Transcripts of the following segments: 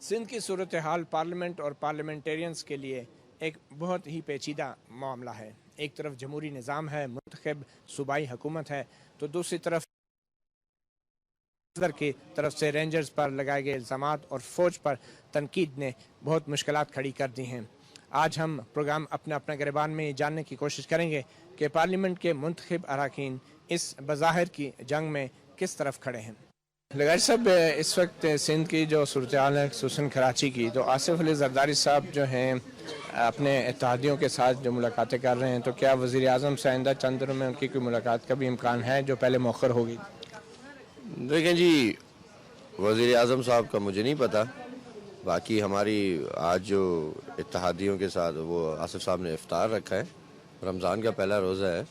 سندھ کی صورتحال پارلیمنٹ اور پارلیمنٹیرینز کے لیے ایک بہت ہی پیچیدہ معاملہ ہے۔ ایک طرف جمہوری نظام ہے، منتخب صوبائی حکومت ہے، تو دوسری طرف صدر کی طرف سے رینجرز پر لگائے گئے الزامات اور فوج پر تنقید نے بہت مشکلات کھڑی کر دی ہیں۔ آج ہم پروگرام اپنا گریبان میں جاننے کی کوشش کریں گے کہ پارلیمنٹ کے منتخب اراکین اس بظاہر کی جنگ میں کس طرف کھڑے ہیں۔ لگائی صاحب، اس وقت سندھ کی جو صورتحال ہے خصوصاً کراچی کی، تو آصف علی زرداری صاحب جو ہیں اپنے اتحادیوں کے ساتھ جو ملاقاتیں کر رہے ہیں، تو کیا وزیر اعظم سے آئندہ چند دنوں میں ان کی کوئی ملاقات کا بھی امکان ہے جو پہلے مؤخر ہوگی؟ دیکھیں جی، وزیر اعظم صاحب کا مجھے نہیں پتا، باقی ہماری آج جو اتحادیوں کے ساتھ وہ آصف صاحب نے افطار رکھا ہے، رمضان کا پہلا روزہ ہے،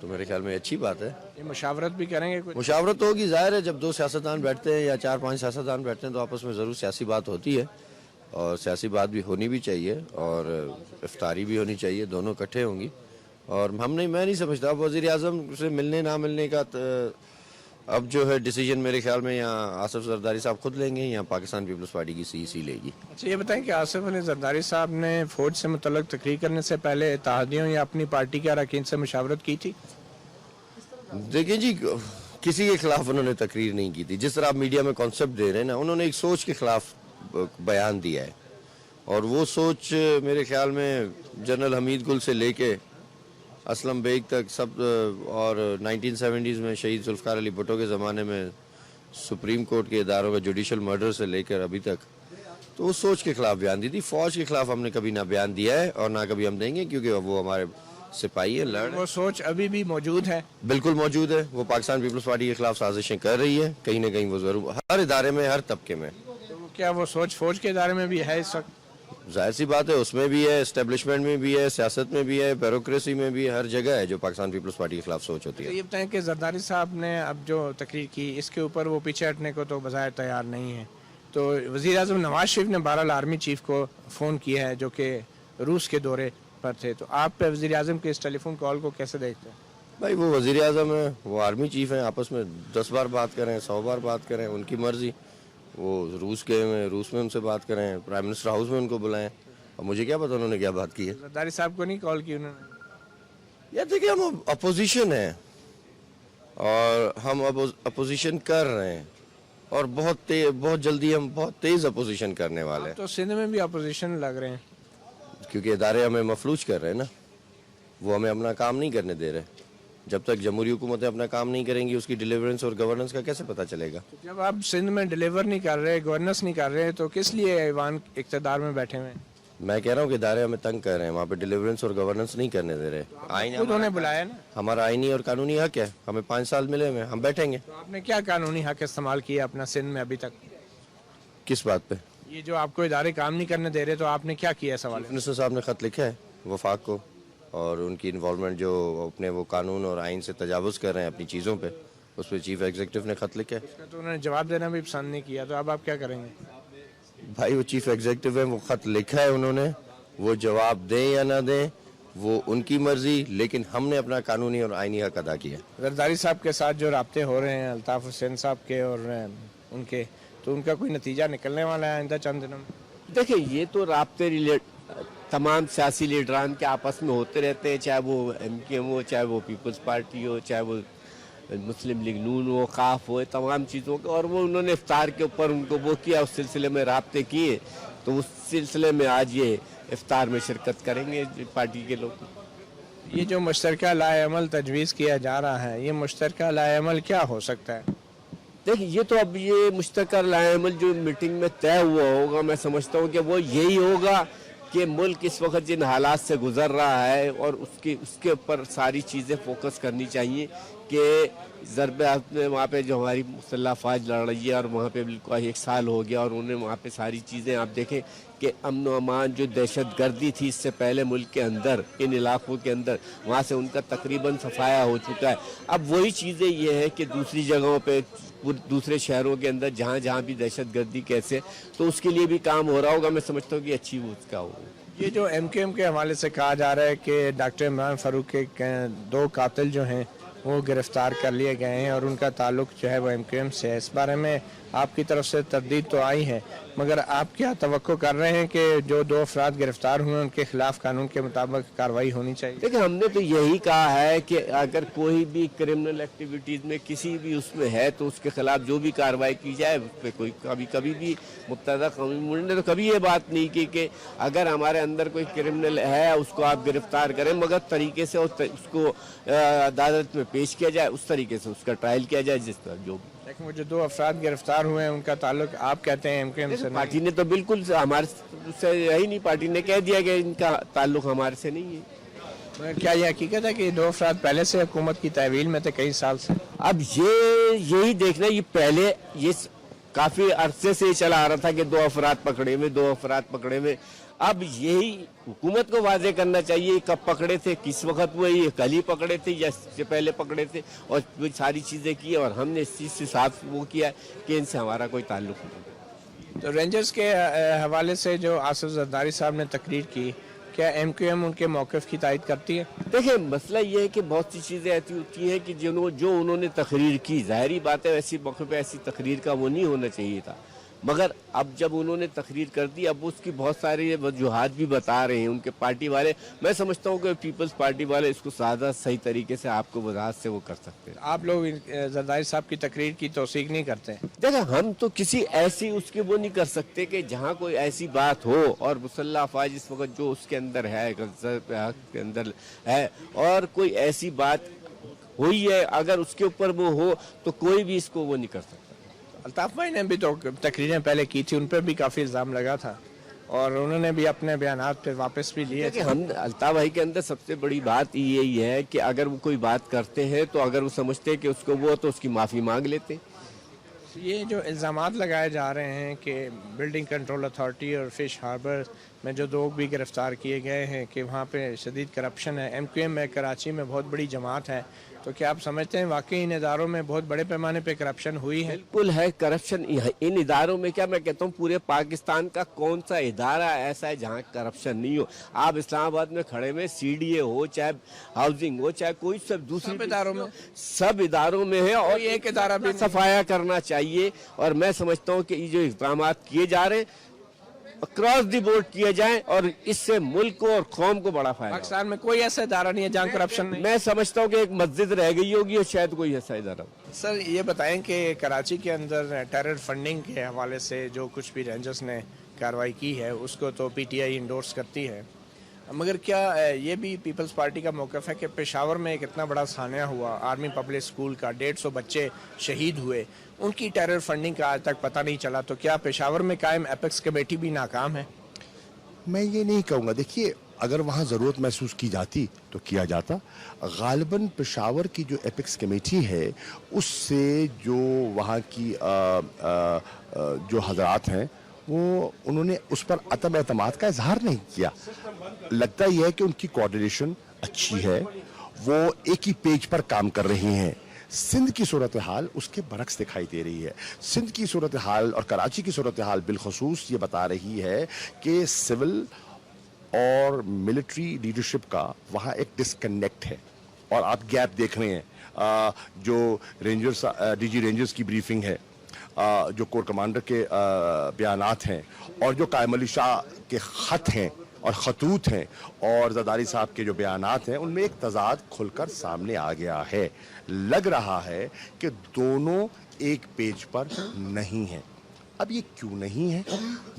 تو میرے خیال میں اچھی بات ہے۔ یہ مشاورت بھی کریں گے کچھ؟ مشاورت ہوگی، ظاہر ہے جب دو سیاستدان بیٹھتے ہیں یا 4-5 سیاستدان بیٹھتے ہیں تو آپس میں ضرور سیاسی بات ہوتی ہے، اور سیاسی بات بھی ہونی بھی چاہیے اور افطاری بھی ہونی چاہیے، دونوں اکٹھے ہوں گی۔ اور میں نہیں سمجھتا وزیر اعظم سے ملنے نہ ملنے کا اب جو ہے ڈیسیجن میرے خیال میں یا آصف زرداری صاحب خود لیں گے یا پاکستان پیپلز پارٹی کی CEC لے گی۔ اچھا، یہ بتائیں کہ آصف علی زرداری صاحب نے فوج سے متعلق تقریر کرنے سے پہلے اتحادیوں یا اپنی پارٹی کے اراکین سے مشاورت کی تھی؟ دیکھیں جی، کسی کے خلاف انہوں نے تقریر نہیں کی تھی۔ جس طرح آپ میڈیا میں کانسیپٹ دے رہے ہیں نا، انہوں نے ایک سوچ کے خلاف بیان دیا ہے، اور وہ سوچ میرے خیال میں جنرل حمید گل سے لے کے اسلم بیگ تک سب، اور 1970s میں شہید ذوالفقار علی بھٹو کے زمانے میں سپریم کورٹ کے اداروں کا جوڈیشل مرڈر سے لے کر ابھی تک، تو اس سوچ کے خلاف بیان دی تھی۔ فوج کے خلاف ہم نے کبھی نہ بیان دیا ہے اور نہ کبھی ہم دیں گے، کیونکہ وہ ہمارے سپاہی ہیں۔ وہ سوچ ابھی بھی موجود ہے؟ بالکل موجود ہے۔ وہ پاکستان پیپلز پارٹی کے خلاف سازشیں کر رہی ہے، کہیں نہ کہیں وہ ضرور ہر ادارے میں، ہر طبقے میں۔ تو کیا وہ سوچ فوج کے ادارے میں بھی ہے اس وقت؟ ظاہر سی بات ہے، اس میں بھی ہے، اسٹیبلشمنٹ میں بھی ہے، سیاست میں بھی ہے، بیوروکریسی میں بھی ہے، ہر جگہ ہے جو پاکستان پیپلز پارٹی کے خلاف سوچ ہوتی ہے۔ یہ بتائیں کہ زرداری صاحب نے اب جو تقریر کی، اس کے اوپر وہ پیچھے ہٹنے کو تو بظاہر تیار نہیں ہے، تو وزیر اعظم نواز شریف نے بہرحال آرمی چیف کو فون کیا ہے جو کہ روس کے دورے پر تھے، تو آپ وزیر اعظم کے اس ٹیلی فون کال کو کیسے دیکھتے ہیں؟ بھائی وہ وزیر اعظم ہیں، وہ آرمی چیف ہیں، آپس میں 10 بار بات کریں، 100 بار بات کریں، ان کی مرضی۔ وہ روس گئے ہوئے ہیں، روس میں ان سے بات کریں، پرائم منسٹر ہاؤس میں ان کو بلائیں، اور مجھے کیا پتا انہوں نے کیا بات کی ہے۔ زرداری صاحب کو نہیں کال کی انہوں نے؟ یا دیکھیں، ہم اپوزیشن ہیں اور ہم اپوزیشن کر رہے ہیں، اور بہت جلدی ہم بہت تیز اپوزیشن کرنے والے ہیں۔ تو سندھ میں بھی اپوزیشن لگ رہے ہیں، کیونکہ ادارے ہمیں مفلوج کر رہے ہیں نا، وہ ہمیں اپنا کام نہیں کرنے دے رہے۔ جب تک جمہوری حکومتیں اپنا کام نہیں کریں گی، اس کی ڈیلیورنس اور گورننس کا کیسے پتہ چلے گا؟ جب آپ سندھ میں ڈیلیور نہیں کر رہے، گورننس نہیں کر رہے، تو کس لیے ایوان اقتدار میں بیٹھے ہوئے ہیں؟ میں کہہ رہا ہوں کہ ادارے ہمیں تنگ کر رہے ہیں، وہاں پہ ڈیلیورنس اور گورننس نہیں کرنے دے رہے۔ انہوں نے بلایا نا، ہمارا آئینی اور قانونی حق ہے، ہمیں 5 سال ملے ہوئے، ہم بیٹھیں گے۔ تو آپ نے کیا قانونی حق استعمال کیا اپنا سندھ میں ابھی تک؟ کس بات پہ؟ یہ جو آپ کو ادارے کام نہیں کرنے دے رہے، تو آپ نے کیا کیا سوال؟ منسٹر صاحب نے خط لکھا ہے وفاق کو، اور ان کی انوالومنٹ جو اپنے وہ قانون اور آئین سے تجاوز کر رہے ہیں اپنی چیزوں پہ، اس پہ چیف ایگزیکٹو نے خط لکھا ہے۔ اس کا تو انہوں نے جواب دینا بھی پسند نہیں کیا، تو اب آپ کیا کریں گے؟ بھائی وہ چیف ایگزیکٹو ہیں، وہ خط لکھا ہے انہوں نے، وہ جواب دیں یا نہ دیں وہ ان کی مرضی، لیکن ہم نے اپنا قانونی اور آئینی حق ادا کیا۔ زرداری صاحب کے ساتھ جو رابطے ہو رہے ہیں الطاف حسین صاحب کے اور ان کے، تو ان کا کوئی نتیجہ نکلنے والا ہے آئندہ چند دنوں میں؟ دیکھیں، یہ تو رابطے تمام سیاسی لیڈران کے آپس میں ہوتے رہتے ہیں، چاہے وہ MKM ہو، چاہے وہ پیپلز پارٹی ہو، چاہے وہ مسلم لیگ نون ہو، قاف ہو، تمام چیزوں کا، اور وہ انہوں نے افطار کے اوپر ان کو وہ کیا، اس سلسلے میں رابطے کیے، تو اس سلسلے میں آج یہ افطار میں شرکت کریں گے پارٹی کے لوگ۔ یہ جو مشترکہ لائحہ عمل تجویز کیا جا رہا ہے، یہ مشترکہ لائحہ عمل کیا ہو سکتا ہے؟ دیکھیں، یہ تو اب یہ مشترکہ لائحہ عمل جو میٹنگ میں طے ہوا ہوگا، میں سمجھتا ہوں کہ وہ یہی ہوگا کہ ملک اس وقت جن حالات سے گزر رہا ہے، اور اس کے اوپر ساری چیزیں فوکس کرنی چاہیے کہ ضرب میں وہاں پہ جو ہماری مسلح افواج لڑ رہی ہے، اور وہاں پہ بالکل 1 سال ہو گیا، اور انہیں وہاں پہ ساری چیزیں آپ دیکھیں کہ امن و امان جو دہشت گردی تھی اس سے پہلے ملک کے اندر، ان علاقوں کے اندر، وہاں سے ان کا تقریباً صفایا ہو چکا ہے۔ اب وہی چیزیں یہ ہے کہ دوسری جگہوں پہ، دوسرے شہروں کے اندر جہاں بھی دہشت گردی کیسے، تو اس کے لیے بھی کام ہو رہا ہوگا۔ میں سمجھتا ہوں کہ اچھی وہ اس کا ہوگا۔ یہ جو MKM کے حوالے سے کہا جا رہا ہے کہ ڈاکٹر عمران فاروق کے 2 قاتل جو ہیں وہ گرفتار کر لیے گئے ہیں اور ان کا تعلق جو ہے وہ MKM سے ہے، اس بارے میں آپ کی طرف سے تردید تو آئی ہے، मगर आप क्या तवक्को कर रहे हैं कि जो 2 अफराद गिरफ्तार हुए उनके खिलाफ कानून के मुताबिक कार्रवाई होनी चाहिए? देखिए, हमने तो यही कहा है कि अगर कोई भी क्रिमिनल एक्टिविटीज में किसी भी उसमें है तो उसके खिलाफ जो भी कार्रवाई की जाए, उस पर कोई कभी भी मुब्तदा कानून ने तो कभी ये बात नहीं की कि अगर हमारे अंदर कोई क्रिमिनल है उसको आप गिरफ्तार करें, मगर तरीके से उसको अदालत में पेश किया जाए, उस तरीके से उसका ट्रायल किया जाए जिस तरह जो भी। लेकिन वो जो 2 अफराद गिरफ्तार हुए हैं उनका ताल्लुक आप कहते हैं एमक्यूएम से नहीं? पार्टी ने तो बिल्कुल हमारे से यही नहीं, पार्टी ने कह दिया कि इनका ताल्लुक हमारे से नहीं है। मगर क्या ये हकीकत है कि 2 अफराद पहले से हुकूमत की तहवील में थे कई साल से? अब यही देखना, ये पहले ये काफी अरसे से चला आ रहा था कि 2 अफराद पकड़े में, 2 अफराद पकड़े में। अब यही हुकूमत को वाजे करना चाहिए कब पकड़े थे, किस वक्त वो ये कल ही पकड़े थे या इससे पहले पकड़े थे, और वो सारी चीजें की और हमने इस चीज से साफ वो किया कि इनसे हमारा कोई ताल्लुक नहीं। तो रेंजर्स के हवाले से जो आसिफ जरदारी साहब ने तकरीर की, क्या एमक्यूएम उनके मौक़िफ़ की तायद करती है? देखिए, मसला ये है कि बहुत सी चीज़ें ऐसी होती हैं कि जो उन्होंने तकरीर की, ज़ाहिरी बात है ऐसी मौके पे ऐसी तकरीर का वो नहीं होना चाहिए था, मगर अब जब उन्होंने तकरीर कर दी, अब उसकी बहुत सारी वजूहात भी बता रहे हैं उनके पार्टी वाले। मैं समझता हूँ कि पीपल्स पार्टी वाले इसको ज़्यादा सही तरीके से आपको वजाहत से वो कर सकते हैं। आप लोग जरदारी साहब की तकरीर की तौसीक नहीं करते हैं? देखो, हम तो किसी ऐसी उसके वो नहीं कर सकते कि जहाँ कोई ऐसी बात हो और मुसल्लह अफवाज इस वक्त जो उसके अंदर है, के अंदर है, और कोई ऐसी बात हुई है अगर उसके ऊपर वो हो तो कोई भी इसको वो नहीं कर सकता। अल्ताफ भाई ने भी तो तकरीरें पहले की थी, उन पर भी काफ़ी इल्ज़ाम लगा था और उन्होंने भी अपने बयानात पे वापस भी लिए थे। हम अल्ताफ भाई के अंदर सबसे बड़ी बात यही है कि अगर वो कोई बात करते हैं तो अगर वो समझते हैं कि उसको वो तो उसकी माफ़ी मांग लेते हैं। ये जो इल्ज़ामात लगाए जा रहे हैं कि बिल्डिंग कंट्रोल अथॉरिटी और फिश हार्बर में जो लोग भी गिरफ्तार किए गए हैं कि वहाँ पे शदीद करप्शन है, एमक्यूएम में कराची में बहुत बड़ी जमात है, तो क्या आप समझते हैं वाकई इन इदारों में बहुत बड़े पैमाने पे करप्शन हुई है? बिल्कुल है करप्शन इन इदारों में। क्या मैं कहता हूँ पूरे पाकिस्तान का कौन सा इदारा ऐसा है जहाँ करप्शन नहीं हो? आप इस्लामाबाद में खड़े में सीडीए हो, चाहे हाउसिंग हो, चाहे कोई सब दूसरे इदारों में, सब इदारों में है, और एक इदारा भी सफाया करना चाहिए। और मैं समझता हूँ कि ये जो इक़दाम किए जा रहे हैं क्रॉस दी बोर्ड किए जाएं और इससे मुल्क को और कौम को बड़ा फायदा। पाकिस्तान में कोई ऐसा इदारा नहीं है जहाँ करप्शन नहीं? मैं समझता हूँ कि एक मस्जिद रह गई होगी और शायद कोई ऐसा इदारा। सर ये बताएं कि कराची के अंदर टेरर फंडिंग के हवाले से जो कुछ भी रेंजर्स ने कार्रवाई की है उसको तो पीटीआई इंडोर्स करती है, मगर क्या ये भी पीपल्स पार्टी का मौक़िफ़ है कि पेशावर में एक इतना बड़ा सानिया हुआ, आर्मी पब्लिक स्कूल का 150 बच्चे शहीद हुए, उनकी टेरर फंडिंग का आज तक पता नहीं चला, तो क्या पेशावर में कायम एपेक्स कमेटी भी नाकाम है? मैं ये नहीं कहूँगा। देखिए, अगर वहाँ ज़रूरत महसूस की जाती तो किया जाता। गालिबन पेशावर की जो एपेक्स कमेटी है उससे जो वहाँ की जो हजरात हैं वो उन्होंने उस पर अतम एतमाद का इजहार नहीं किया। लगता यह है कि उनकी कोऑर्डिनेशन अच्छी है, वो एक ही पेज पर काम कर रही हैं। सिंध की सूरत हाल उसके बरक्स दिखाई दे रही है। सिंध की सूरत हाल और कराची की सूरत हाल बिलखसूस ये बता रही है कि सिविल और मिलिट्री लीडरशिप का वहाँ एक डिस्कनेक्ट है, और आप गैप देख रहे हैं। जो रेंजर्स डीजी रेंजर्स की ब्रीफिंग है, जो कोर कमांडर के बयानात हैं, और जो कायम अली शाह के ख़त हैं और खतूत हैं, और जरदारी साहब के जो बयानात हैं, उनमें एक तजाद खुलकर सामने आ गया है। लग रहा है कि दोनों एक पेज पर नहीं हैं। अब ये क्यों नहीं है,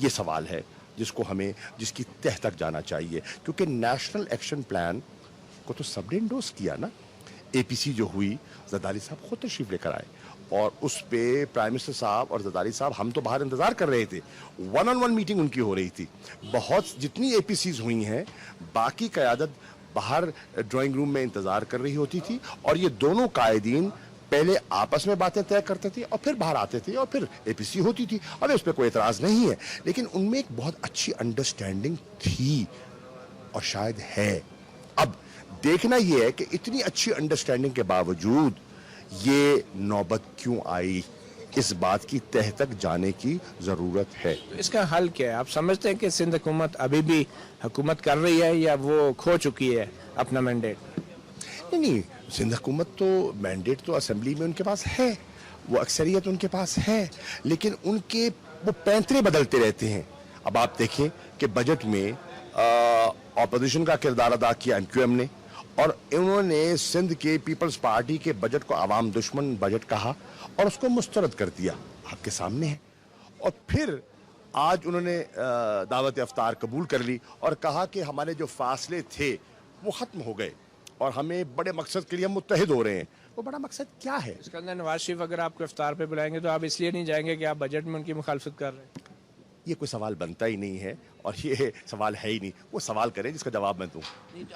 ये सवाल है जिसकी तह तक जाना चाहिए, क्योंकि नेशनल एक्शन प्लान को तो सबने इंडोर्स किया ना। एपीसी जो हुई, जरदारी साहब खुद तशरीफ लेकर आए और उस पे प्राइम मिनिस्टर साहब और जरदारी साहब, हम तो बाहर इंतजार कर रहे थे, 1-on-1 मीटिंग उनकी हो रही थी। बहुत जितनी एपीसीज हुई हैं, बाकी क़यादत बाहर ड्राइंग रूम में इंतजार कर रही होती थी, और ये दोनों कायदीन पहले आपस में बातें तय करते थे और फिर बाहर आते थे और फिर एपीसी होती थी। अब इस पर कोई एतराज नहीं है, लेकिन उनमें एक बहुत अच्छी अंडरस्टैंडिंग थी और शायद है। अब देखना यह है कि इतनी अच्छी अंडरस्टैंडिंग के बावजूद ये नौबत क्यों आई, इस बात की तह तक जाने की जरूरत है। तो इसका हल क्या है? आप समझते हैं कि सिंध हुकूमत अभी भी हुकूमत कर रही है या वो खो चुकी है अपना मैंडेट? नहीं, सिंध हुकूमत तो मैंडेट तो असेंबली में उनके पास है, वो अक्सरियत उनके पास है, लेकिन उनके वो पैंतरे बदलते रहते हैं। अब आप देखें कि बजट में ऑपोजिशन का किरदार अदा किया एमक्यूएम ने, और इन्होंने सिंध के पीपल्स पार्टी के बजट को आवाम दुश्मन बजट कहा और उसको मुस्तरद कर दिया, आपके सामने है। और फिर आज उन्होंने दावत इफ्तार कबूल कर ली और कहा कि हमारे जो फासले थे वो खत्म हो गए और हमें बड़े मकसद के लिए हम मुत्तहिद हो रहे हैं। वो बड़ा मकसद क्या है? इसके अंदर नवाज शरीफ अगर आपको इफ्तार पे बुलाएंगे तो आप इसलिए नहीं जाएंगे कि आप बजट में उनकी मुखालफत कर रहे हैं? ये कोई सवाल बनता ही नहीं है और ये सवाल है ही नहीं। वो सवाल करें जिसका जवाब मैं दूं।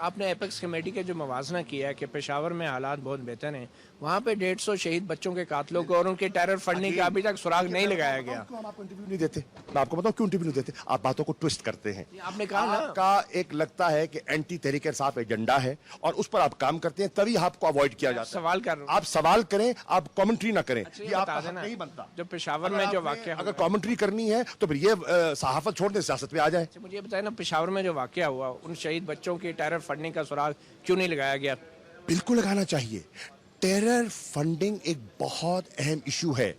आपने एपेक्स कमेटी के जो मवाजना किया है कि पेशावर में हालात बहुत बेहतर हैं, वहाँ पे 150 शहीद बच्चों के कातलों को और उनके टेरर फंडिंग का अभी तक सुराग नहीं लगाया गया। क्यों हम आपको इंटरव्यू नहीं देते? मैं आपको बताऊं क्यों इंटरव्यू नहीं देते? आप बातों को ट्विस्ट करते हैं। आपने कहा ना, आपका एक लगता है कि एंटी तहरीक इंसाफ एजेंडा है और उस पर आप काम करते हैं, तभी आपको अवॉइड किया जाता है। सवाल कर रहा हूं। आप सवाल करें, आप कमेंट्री ना करें। अच्छा, ये ये आपका बता हक देना, नहीं बनता। जो पेशावर में जो वाकया अगर कमेंट्री करनी है तो फिर ये सहाफत छोड़ दें, सियासत में आ जाए। मुझे बताए ना, पेशावर में जो वाकया हुआ उन शहीद बच्चों की टेरर फंडिंग का सुराग क्यों नहीं लगाया गया? बिल्कुल लगाना चाहिए। टेरर फंडिंग एक बहुत अहम इशू है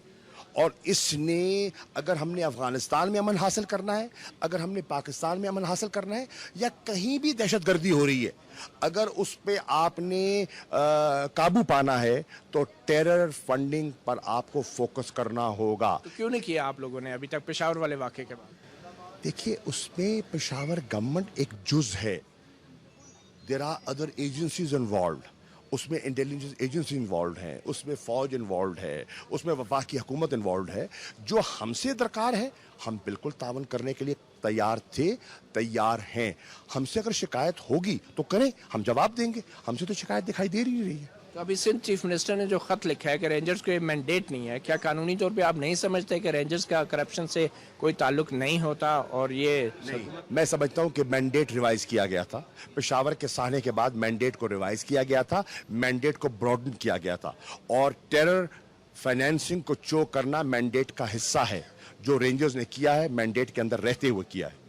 और इसने, अगर हमने अफगानिस्तान में अमन हासिल करना है, अगर हमने पाकिस्तान में अमन हासिल करना है, या कहीं भी दहशतगर्दी हो रही है, अगर उस पे आपने काबू पाना है तो टेरर फंडिंग पर आपको फोकस करना होगा। तो क्यों नहीं किया आप लोगों ने अभी तक पेशावर वाले वाकये के बाद? देखिए, उसमें पेशावर गवर्नमेंट एक जुज है। There are other agencies involve, उसमें इंटेलिजेंस एजेंसी इन्वॉल्व है, उसमें फौज इन्वॉल्व है, उसमें वफाकी हुकूमत इन्वॉल्व है। जो हमसे दरकार है, हम बिल्कुल तावन करने के लिए तैयार थे, तैयार हैं। हमसे अगर शिकायत होगी तो करें, हम जवाब देंगे। हमसे तो शिकायत दिखाई दे ही रही है। तो अभी सिंध चीफ मिनिस्टर ने जो खत लिखा है कि रेंजर्स को मैंडेट नहीं है, क्या कानूनी तौर पे आप नहीं समझते कि रेंजर्स का करप्शन से कोई ताल्लुक नहीं होता? और ये नहीं, मैं समझता हूं कि मैंडेट रिवाइज किया गया था। पेशावर के साहने के बाद मैंडेट को रिवाइज किया गया था, मैंडेट को ब्रॉडन किया गया था, और टेरर फाइनेंसिंग को चोक करना मैंडेट का हिस्सा है। जो रेंजर्स ने किया है, मैंडेट के अंदर रहते हुए किया है।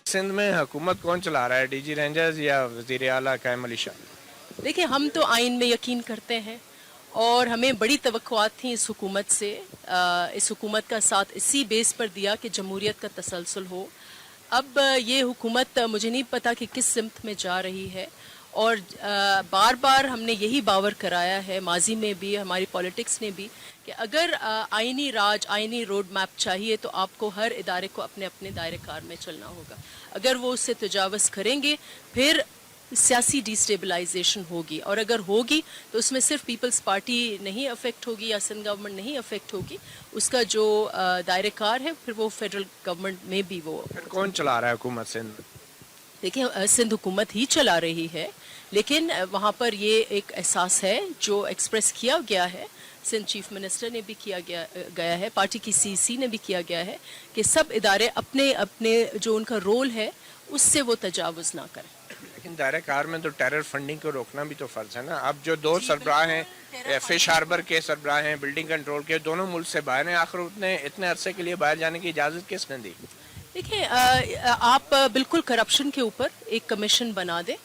सिंध में हुकूमत कौन चला रहा है, डीजी रेंजर्स या वजीर आला कायम अली शाह? देखिए, हम तो आइन में यकीन करते हैं और हमें बड़ी तवक्कुआत थी इस हुकूमत से। इस हुकूमत का साथ इसी बेस पर दिया कि जमहूरियत का तसलसल हो। अब ये हुकूमत मुझे नहीं पता कि किस सिमत में जा रही है, और बार बार हमने यही बावर कराया है, माजी में भी, हमारी पॉलिटिक्स ने भी, कि अगर आइनी राज, आइनी रोड मैप चाहिए तो आपको हर इदारे को अपने अपने दायरे कार में चलना होगा। अगर वो उससे तजावज़ करेंगे फिर सियासी डिस्टेबलाइजेशन होगी, और अगर होगी तो उसमें सिर्फ पीपल्स पार्टी नहीं अफेक्ट होगी या सिंध गवर्नमेंट नहीं अफेक्ट होगी, उसका जो दायरे कार है फिर वो फेडरल गवर्नमेंट में भी वो। फिर कौन चला रहा है हुकूमत सिंध में? देखिए, सिंध हुकूमत ही चला रही है, लेकिन वहाँ पर ये एक एहसास है जो एक्सप्रेस किया गया है, सिंध चीफ मिनिस्टर ने भी किया गया है, पार्टी की सीसी ने भी किया गया है, कि सब इदारे अपने अपने जो उनका रोल है उससे वो तजावुज़ ना करें। लेकिन दायरे कार में तो टेरर फंडिंग को रोकना भी तो फर्ज है ना। अब जो दो सरबराह हैं, फिश हार्बर के सरबराह हैं, बिल्डिंग कंट्रोल के, दोनों मुल्क से बाहर हैं, आखिर उतने इतने अरसे के लिए बाहर जाने की इजाज़त किसने दी? देखिए, आप बिल्कुल करप्शन के ऊपर एक कमीशन बना दें,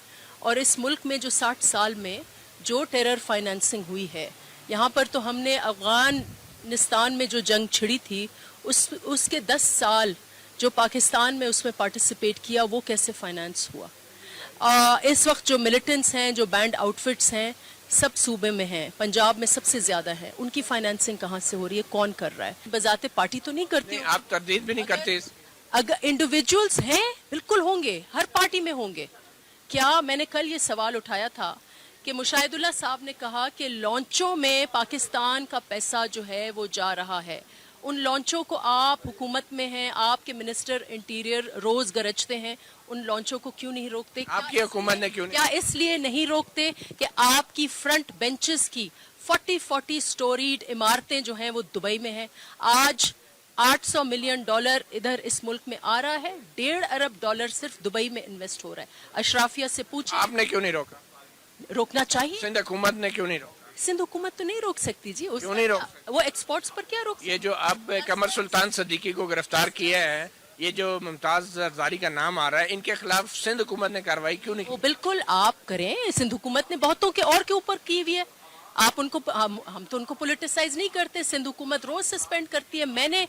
और इस मुल्क में जो 60 साल में जो टेरर फाइनेंसिंग हुई है, यहाँ पर तो हमने अफगानिस्तान में जो जंग छिड़ी थी उसके 10 साल जो पाकिस्तान में उसमें पार्टिसिपेट किया वो कैसे फाइनेंस हुआ। इस वक्त जो मिलिटेंट्स हैं, जो बैंड आउटफिट्स हैं, सब सूबे में हैं, पंजाब में सबसे ज़्यादा है, उनकी फाइनेंसिंग कहाँ से हो रही है, कौन कर रहा है? बजाते पार्टी तो नहीं करती। आप तरदीद भी नहीं करते? अगर इंडिविजुअल्स हैं, बिल्कुल होंगे, हर पार्टी में होंगे। क्या मैंने कल ये सवाल उठाया था कि मुशाहिदुल्लाह साहब ने कहा कि लॉन्चों में पाकिस्तान का पैसा जो है वो जा रहा है, उन लॉन्चों को आप हुकूमत में हैं, आपके मिनिस्टर इंटीरियर रोज गरजते हैं, उन लॉन्चों को क्यों नहीं रोकते? आपकी हुकूमत ने क्यों नहीं? क्या इसलिए नहीं रोकते कि आपकी फ्रंट बेंचेस की 40 स्टोरीड इमारतें जो हैं वो दुबई में हैं? आज $800 मिलियन इधर इस मुल्क में आ रहा है, $1.5 अरब सिर्फ दुबई में इन्वेस्ट हो रहा है। अशराफिया से पूछे, आपने क्यों नहीं रोका? रोकना चाहिए। सिंध हुकूमत ने क्यों नहीं रोका? सिंध हुकूमत तो नहीं रोक सकती जी, क्यों नहीं रोक? वो एक्सपोर्ट्स पर क्या रोक? ये जो अब कमर सुल्तान सदीकी को गिरफ्तार किया है, ये जो मुमताज जरदारी का नाम आ रहा है, इनके खिलाफ सिंध हुकूमत ने कार्रवाई क्यों नहीं वो की? बिल्कुल आप करें, सिंध हुकूमत ने बहुतों के और के ऊपर की हुई है। आप उनको हम तो उनको पोलिटिसाइज नहीं करते, सिंध हुकूमत रोज सस्पेंड करती है। मैंने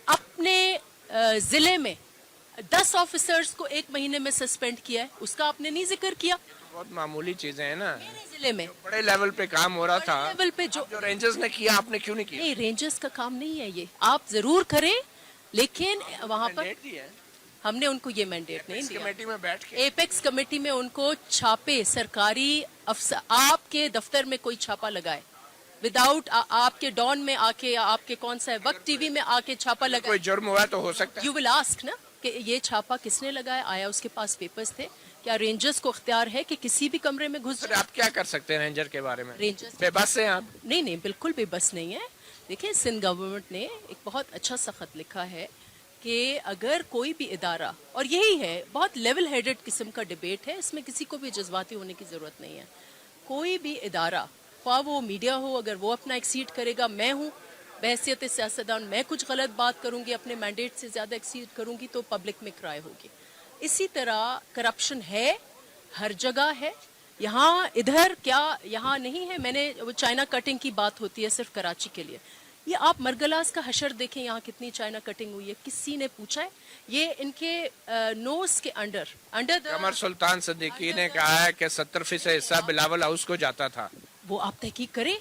अपने जिले में 10 ऑफिसर्स को 1 महीने में सस्पेंड किया है, उसका आपने नहीं जिक्र किया। बहुत मामूली चीजें हैं ना, मेरे जिले में बड़े लेवल पे काम हो रहा था। लेवल पे जो रेंजर्स ने किया, आपने क्यों नहीं किया? नहीं, रेंजर्स का काम नहीं है ये, आप जरूर करें, लेकिन वहां पर मैंडेट दिया है। हमने उनको ये मैंडेट नहीं इस दिया। कमेटी में बैठ के एपेक्स कमेटी में उनको छापे, सरकारी अफसर आपके दफ्तर में कोई छापा लगाए विदाउट आपके डॉन में आके, या आपके कौन सा है वक्त टीवी में आके छापा लगाए, कोई जुर्म हुआ तो हो सकता है। यू विल आस्क ना कि ये छापा किसने लगाया, आया उसके पास पेपर्स थे? क्या रेंजर्स को इख्तियार है कि किसी भी कमरे में घुस फिर आप क्या कर सकते हैं रेंजर के बारे में? रेंजर्स बेबस हैं आप? नहीं नहीं, बिल्कुल भी बस नहीं है। देखिए, सिंध गवर्नमेंट ने एक बहुत अच्छा सा खत लिखा है कि अगर कोई भी इदारा, और यही है, बहुत लेवल हेडेड किस्म का डिबेट है, इसमें किसी को भी जज्बाती होने की ज़रूरत नहीं है। कोई भी इदारा, ख्वाह वो मीडिया हो, अगर वो अपना एक्सीड करेगा, मैं हूँ बहैसियत सियासतदान, मैं कुछ गलत बात करूँगी, अपने मैंडेट से ज़्यादा एक्सीड करूँगी, तो पब्लिक में क्राई होगी। इसी तरह करप्शन है, हर जगह है, यहाँ इधर क्या यहाँ नहीं है। मैंने वो चाइना कटिंग की बात होती है सिर्फ कराची के लिए, ये आप मरगलास का हशर देखें, यहाँ कितनी चाइना कटिंग हुई है, किसी ने पूछा है? ये इनके नोज के अंडर कमर सुल्तान सदीकी ने कहा है कि 70% हिस्सा बिलावल हाउस को जाता था। वो आप तहकीक करें,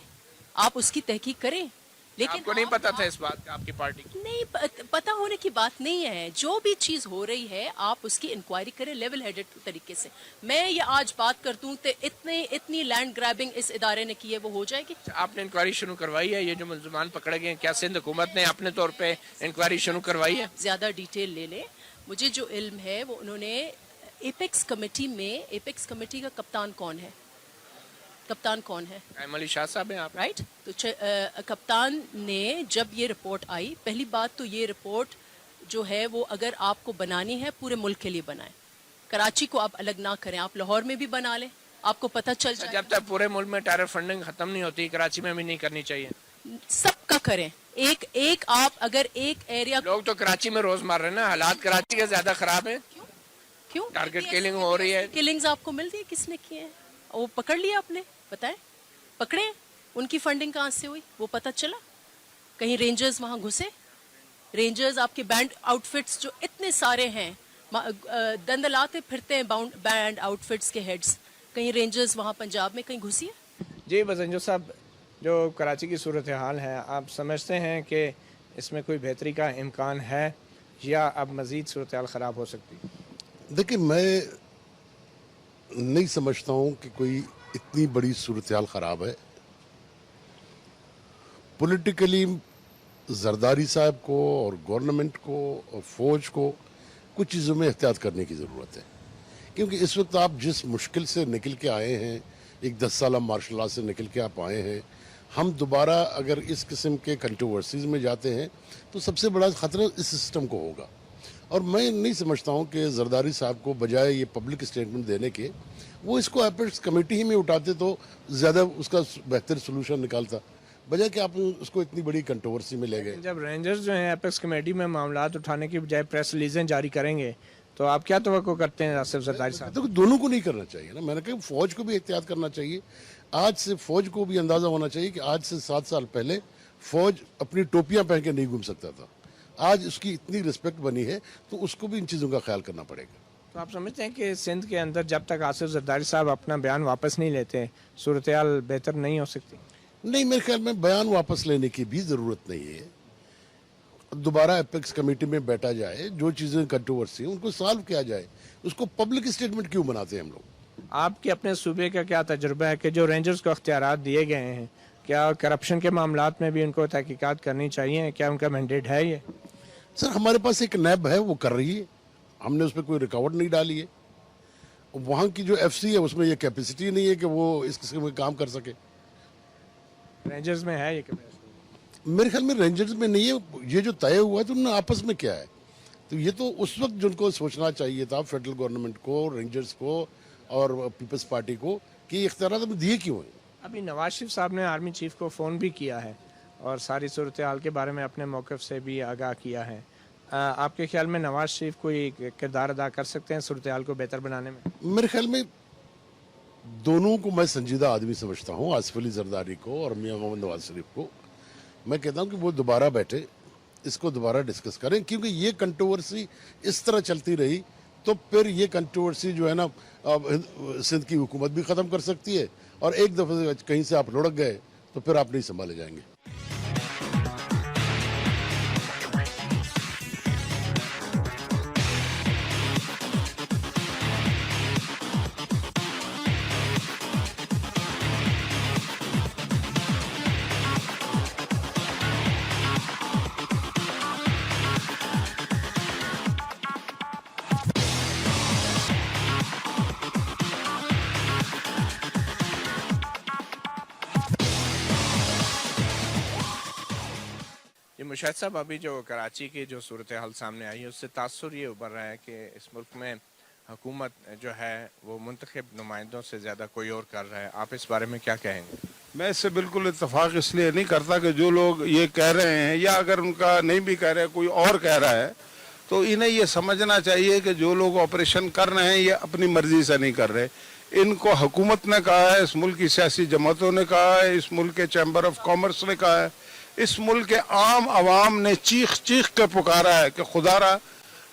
आप उसकी तहकीक करें, लेकिन आपको नहीं पता था इस बात का? आपकी पार्टी को नहीं पता होने की बात नहीं है। जो भी चीज हो रही है आप उसकी इंक्वायरी करें लेवल हेडेड तरीके से। मैं ये आज बात कर दूं तो इतनी लैंड ग्रैबिंग इस इदारे ने की है, वो हो जाएगी? आपने इंक्वायरी शुरू करवाई है? ये जो मुल्ज़मान पकड़े गए, क्या सिंध हुकूमत ने अपने तौर पे इंक्वायरी शुरू करवाई है? ज्यादा डिटेल ले लें, मुझे जो इल्म है वो उन्होंने एपेक्स कमेटी में, एपेक्स कमेटी का कप्तान कौन है? कप्तान कौन है? कायम अली शाह साहब हैं आप? राइट। तो कप्तान ने जब ये रिपोर्ट आई, पहली बात तो ये रिपोर्ट जो है वो अगर आपको बनानी है पूरे मुल्क के लिए बनाएं, कराची को आप अलग ना करें, आप लाहौर में भी बना लें, आपको पता चल जाए। जब तक पूरे मुल्क में टेरर फंडिंग खत्म नहीं होती, कराची में भी नहीं करनी चाहिए। सबका करें, एक आप अगर एक एरिया। लोग तो कराची में रोज मार रहे हैं ना, हालात कराची के ज्यादा खराब है। क्यों? टारगेट किलिंग हो रही है। किलिंग्स आपको मिल रही है, किसने किए हैं? वो पकड़ लिया आपने? बताएं, पकड़े? उनकी फंडिंग कहाँ से हुई वो पता चला? कहीं रेंजर्स वहां घुसे? रेंजर्स आपके बैंड आउटफिट्स जो इतने सारे हैं, दंदलाते फिरते हैं बैंड आउटफिट्स के हेड्स, कहीं रेंजर्स वहां पंजाब में कहीं घुसी है? जी बसंजो साहब, जो कराची की सूरत हाल है, आप समझते हैं कि इसमें कोई बेहतरी का इम्कान है या अब मज़ीद सूरत हाल ख़राब हो सकती है? देखिए, मैं नहीं समझता हूँ कि कोई इतनी बड़ी सूरत हाल ख़राब है। पॉलिटिकली जरदारी साहब को और गवर्नमेंट को और फौज को कुछ चीज़ों में एहतियात करने की ज़रूरत है, क्योंकि इस वक्त आप जिस मुश्किल से निकल के आए हैं, एक 10 साल मार्शल लॉ से निकल के आप आए हैं, हम दोबारा अगर इस किस्म के कंट्रोवर्सीज में जाते हैं तो सबसे बड़ा ख़तरा इस सिस्टम को होगा। और मैं नहीं समझता हूँ कि जरदारी साहब को बजाय ये पब्लिक स्टेटमेंट देने के वो इसको एपेक्स कमेटी ही में उठाते तो ज़्यादा उसका बेहतर सोल्यूशन निकालता, बजाय कि आप उसको इतनी बड़ी कंट्रोवर्सी में ले गए। जब रेंजर्स जो हैं एपेक्स कमेटी में मामलात उठाने की बजाय प्रेस रिलीजें जारी करेंगे, तो आप क्या तवक्को करते हैं आसिफ जरदारी साहब? तो दोनों को नहीं करना चाहिए ना। मैंने कहा फौज को भी एहतियात करना चाहिए। आज से फौज को भी अंदाज़ा होना चाहिए कि आज से 7 साल पहले फौज अपनी टोपियां पहन के नहीं घूम सकता था। आज उसकी इतनी रिस्पेक्ट बनी है तो उसको भी इन चीज़ों का ख्याल करना पड़ेगा। तो आप समझते हैं कि सिंध के अंदर जब तक आसिफ जरदारी साहब अपना बयान वापस नहीं लेते, सूरत हाल बेहतर नहीं हो सकती? नहीं, मेरे ख्याल में बयान वापस लेने की भी ज़रूरत नहीं है। दोबारा एपेक्स कमेटी में बैठा जाए, जो चीज़ें कंट्रोवर्सी हैं उनको सॉल्व किया जाए। उसको पब्लिक स्टेटमेंट क्यों बनाते हैं हम लोग? आपके अपने सूबे का क्या तजुर्बा है कि जो रेंजर्स को अख्तियारात दिए गए हैं क्या करप्शन के मामलात में भी उनको तहकीकात करनी चाहिए? क्या उनका मैंडेट है ये? सर हमारे पास एक नैब है, वो कर रही है, हमने उस पर कोई रुकावट नहीं डाली है। वहाँ की जो एफसी है उसमें ये कैपेसिटी नहीं है कि वो इस किस्म के काम कर सके। रेंजर्स में है ये कैपेसिटी? मेरे ख्याल में रेंजर्स में नहीं है, ये जो तय हुआ है तो उन्होंने आपस में क्या है, तो ये तो उस वक्त जिनको सोचना चाहिए था फेडरल गवर्नमेंट को, रेंजर्स को और पीपल्स पार्टी को कि इख्तियार दिए क्यों हैं। अभी नवाज शरीफ साहब ने आर्मी चीफ को फ़ोन भी किया है और सारी सूरत हाल के बारे में अपने मौक़िफ़ से भी आगाह किया है। आपके ख्याल में नवाज शरीफ कोई किरदार अदा कर सकते हैं सूरत हाल को बेहतर बनाने में? मेरे ख्याल में दोनों को मैं संजीदा आदमी समझता हूँ, आसिफ अली जरदारी को और मियां मोहम्मद नवाज शरीफ को। मैं कहता हूँ कि वो दोबारा बैठे, इसको दोबारा डिस्कस करें, क्योंकि ये कंट्रोवर्सी इस तरह चलती रही तो फिर ये कंट्रोवर्सी जो है ना सिंध की हुकूमत भी ख़त्म कर सकती है, और एक दफ़े कहीं से आप लुढ़क गए तो फिर आप नहीं संभाले जाएंगे। ये मुशाहिद साहब, अभी जो कराची की जो सूरत हाल सामने आई है उससे तासुर ये उभर रहा है कि इस मुल्क में हुकूमत जो है वो मुंतखब नुमाइंदों से ज़्यादा कोई और कर रहा है। आप इस बारे में क्या कहेंगे? मैं इससे बिल्कुल इत्तेफाक इसलिए नहीं करता कि जो लोग ये कह रहे हैं, या अगर उनका नहीं भी कह रहे कोई और कह रहा है, तो इन्हें ये समझना चाहिए कि जो लोग ऑपरेशन कर रहे हैं ये अपनी मर्जी से नहीं कर रहे। इनको हुकूमत ने कहा है, इस मुल्क की सियासी जमातों ने कहा है, इस मुल्क के चैम्बर ऑफ कॉमर्स ने कहा है, इस मुल्क के आम आवाम ने चीख चीख कर पुकारा है कि खुदारा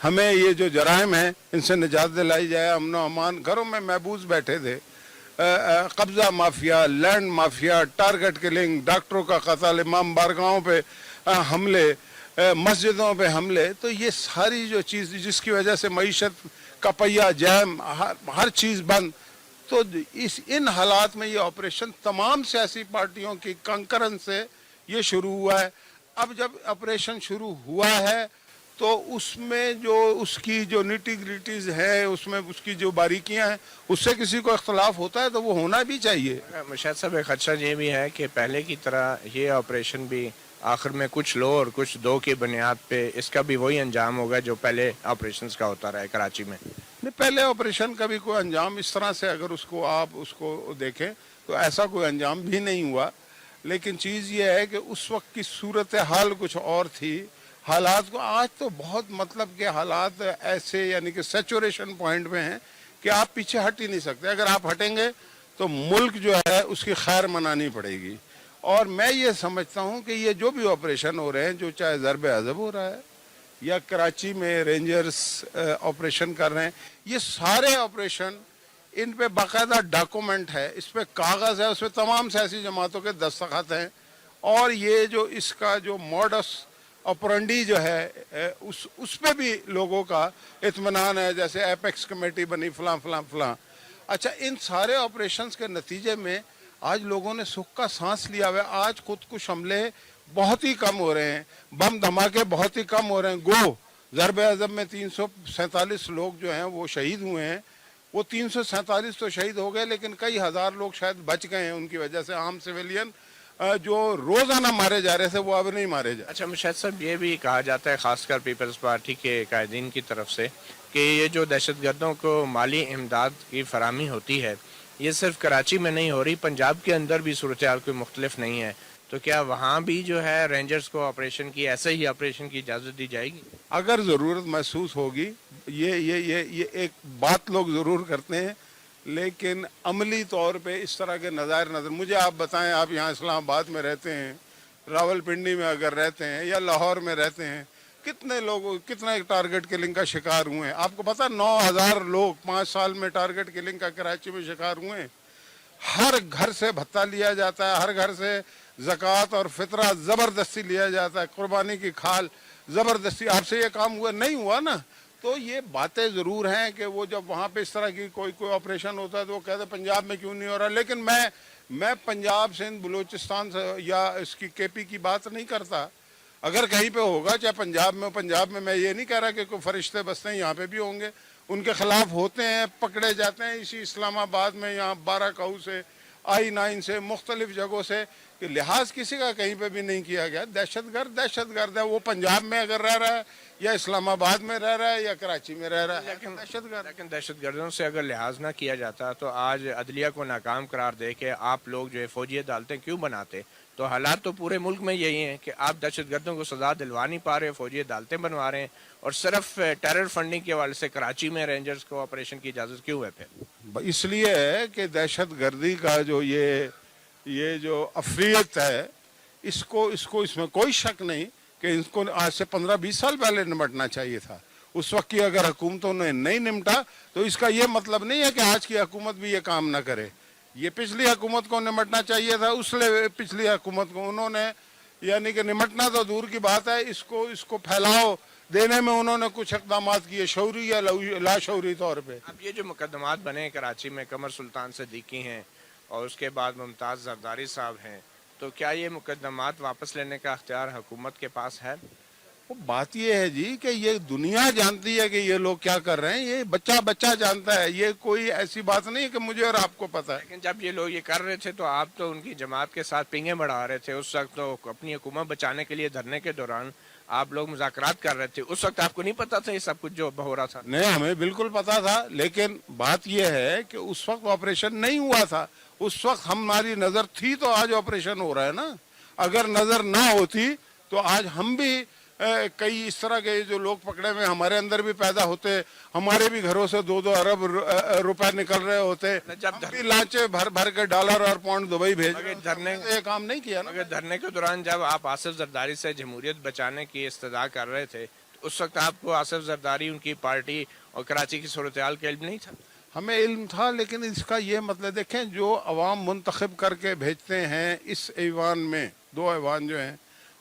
हमें ये जो जराइम हैं इनसे निजात दिलाई जाए, अमन अमान। घरों में महबूस बैठे थे, कब्जा mafia, land mafia, target killing, डॉक्टरों का कत्ल, इमाम बारगाहों पे हमले, मस्जिदों पे हमले, तो ये सारी जो चीज़ जिसकी वजह से मईशत का पहिया जैम, हर चीज़ बंद। तो इन हालात में ये ऑपरेशन तमाम सियासी पार्टियों की कंकरन से ये शुरू हुआ है। अब जब ऑपरेशन शुरू हुआ है तो उसमें जो उसकी जो निटी ग्रिटीज है, उसमें उसकी जो बारीकियां हैं, उससे किसी को इख्तलाफ होता है तो वो होना भी चाहिए। मुशाहिद साहब, एक खदशा ये भी है कि पहले की तरह ये ऑपरेशन भी आखिर में कुछ लो और कुछ दो की बुनियाद पे इसका भी वही अंजाम होगा जो पहले ऑपरेशंस का होता रहा है कराची में। नहीं, पहले ऑपरेशन का भी कोई अंजाम इस तरह से अगर उसको देखें तो ऐसा कोई अंजाम भी नहीं हुआ। लेकिन चीज़ ये है कि उस वक्त की सूरत हाल कुछ और थी। हालात को आज तो बहुत मतलब के हालात ऐसे यानी कि सैचुरेशन पॉइंट में हैं कि आप पीछे हट ही नहीं सकते। अगर आप हटेंगे तो मुल्क जो है उसकी खैर मनानी पड़ेगी। और मैं ये समझता हूँ कि ये जो भी ऑपरेशन हो रहे हैं, जो चाहे ज़रब अज़ब हो रहा है या कराची में रेंजर्स ऑपरेशन कर रहे हैं, ये सारे ऑपरेशन इन पे बाकायदा डॉक्यूमेंट है, इस पे कागज़ है, उस पर तमाम सियासी जमातों के दस्तखत हैं। और ये जो इसका जो मॉडस ऑपरेंडी जो है उस पे भी लोगों का इत्मीनान है, जैसे एपेक्स कमेटी बनी, फलां फलां फलां। अच्छा, इन सारे ऑपरेशंस के नतीजे में आज लोगों ने सुख का सांस लिया हुआ है। आज खुदकुश हमले बहुत ही कम हो रहे हैं, बम धमाके बहुत ही कम हो रहे हैं। गो ज़रब अज़ब में 347 लोग जो हैं वो शहीद हुए हैं। वो 347 तो शहीद हो गए, लेकिन कई हज़ार लोग शायद बच गए हैं उनकी वजह से। आम सिविलियन जो रोज़ाना मारे जा रहे थे वो अब नहीं मारे जा। अच्छा मुशाहिद साहब, ये भी कहा जाता है ख़ासकर पीपल्स पार्टी के कायदीन की तरफ से कि ये जो दहशतगर्दों को माली इमदाद की फराहमी होती है ये सिर्फ कराची में नहीं हो रही, पंजाब के अंदर भी सूरत हाल कोई मुख्तलिफ नहीं है। तो क्या वहाँ भी जो है रेंजर्स को ऑपरेशन की ऐसे ही ऑपरेशन की इजाज़त दी जाएगी? अगर ज़रूरत महसूस होगी, ये एक बात लोग ज़रूर करते हैं, लेकिन अमली तौर पे इस तरह के नज़र मुझे आप बताएं, आप यहाँ इस्लामाबाद में रहते हैं, रावलपिंडी में अगर रहते हैं या लाहौर में रहते हैं, कितने लोग कितने टारगेट किलिंग का शिकार हुए हैं? आपको पता 9000 लोग 5 साल में टारगेट किलिंग का कराची में शिकार हुए हैं। हर घर से भत्ता लिया जाता है, हर घर से ज़कात और फितरा ज़बरदस्ती लिया जाता है, कुर्बानी की खाल ज़बरदस्ती। आपसे ये काम हुआ नहीं हुआ ना, تو یہ باتیں ضرور ہیں کہ وہ جب وہاں پہ اس طرح کی کوئی آپریشن ہوتا ہے تو وہ کہتے ہیں پنجاب میں کیوں نہیں ہو رہا. لیکن میں پنجاب سندھ بلوچستان سے یا اس کی کے پی کی بات نہیں کرتا. اگر کہیں پہ ہوگا چاہے پنجاب میں میں یہ نہیں کہہ رہا کہ کوئی فرشتے بستے ہیں, یہاں پہ بھی ہوں گے, ان کے خلاف ہوتے ہیں, پکڑے جاتے ہیں اسی اسلام آباد میں, یہاں 12 سے I-9 سے مختلف جگہوں سے, کہ لحاظ کسی کا کہیں پہ بھی نہیں کیا گیا. دہشت گرد ہے, وہ پنجاب میں اگر رہ رہا ہے یا اسلام آباد میں رہ رہا ہے یا کراچی میں رہ رہا ہے, لیکن دہشت گردوں سے اگر لحاظ نہ کیا جاتا تو آج عدلیہ کو ناکام قرار دے کے آپ لوگ جو ہے فوجی عدالتیں کیوں بناتے؟ تو حالات تو پورے ملک میں یہی ہیں کہ آپ دہشت گردوں کو سزا دلوا نہیں پا رہے, فوجی عدالتیں بنوا رہے ہیں, اور صرف ٹیرر فنڈنگ کے حوالے سے کراچی میں رینجرز کو آپریشن کی اجازت کیوں ہے پھر؟ اس لیے ہے کہ دہشت گردی کا جو یہ جو افریت ہے, اس میں کوئی شک نہیں کہ اس کو آج سے 15-20 سال پہلے نمٹنا چاہیے تھا. اس وقت کی اگر حکومتوں نے نہیں نمٹا تو اس کا یہ مطلب نہیں ہے کہ آج کی حکومت بھی یہ کام نہ کرے. یہ پچھلی حکومت کو نمٹنا چاہیے تھا, اس لیے پچھلی حکومت کو انہوں نے, یعنی کہ نمٹنا تو دور کی بات ہے, اس کو پھیلاؤ دینے میں انہوں نے کچھ اقدامات کیے شعوری یا لاشعوری طور پہ. اب یہ جو مقدمات بنے کراچی میں قمر سلطان صدیقی ہیں اور اس کے بعد ممتاز زرداری صاحب ہیں, تو کیا یہ مقدمات واپس لینے کا اختیار حکومت کے پاس ہے؟ وہ بات یہ ہے جی کہ یہ دنیا جانتی ہے کہ یہ لوگ کیا کر رہے ہیں, یہ بچہ جانتا ہے, یہ کوئی ایسی بات نہیں کہ مجھے اور آپ کو پتہ ہے. لیکن جب یہ لوگ یہ کر رہے تھے تو آپ تو ان کی جماعت کے ساتھ پنگیں بڑھا رہے تھے. اس وقت تو اپنی حکومت بچانے کے لیے دھرنے کے دوران آپ لوگ مذاکرات کر رہے تھے, اس وقت آپ کو نہیں پتا تھا یہ سب کچھ جو ہو رہا تھا؟ نہیں, ہمیں بالکل پتا تھا, لیکن بات یہ ہے کہ اس وقت آپریشن نہیں ہوا تھا. اس وقت ہماری نظر تھی تو آج آپریشن ہو رہا ہے نا. اگر نظر نہ ہوتی تو آج ہم بھی کئی اس طرح کے جو لوگ پکڑے ہوئے ہمارے اندر بھی پیدا ہوتے, ہمارے بھی گھروں سے 2-2 ارب روپے نکل رہے ہوتے, جب ہم بھی لانچے بھر کے ڈالر اور پاؤنڈ دبئی بھیج. یہ کام نہیں کیا نا. اگر دھرنے کے دوران جب آپ آصف زرداری سے جمہوریت بچانے کی استدعا کر رہے تھے تو اس وقت آپ کو آصف زرداری, ان کی پارٹی اور کراچی کی صورتحال کا علم نہیں تھا؟ ہمیں علم تھا, لیکن اس کا یہ مطلب دیکھیں, جو عوام منتخب کر کے بھیجتے ہیں اس ایوان میں, 2 ایوان جو ہیں,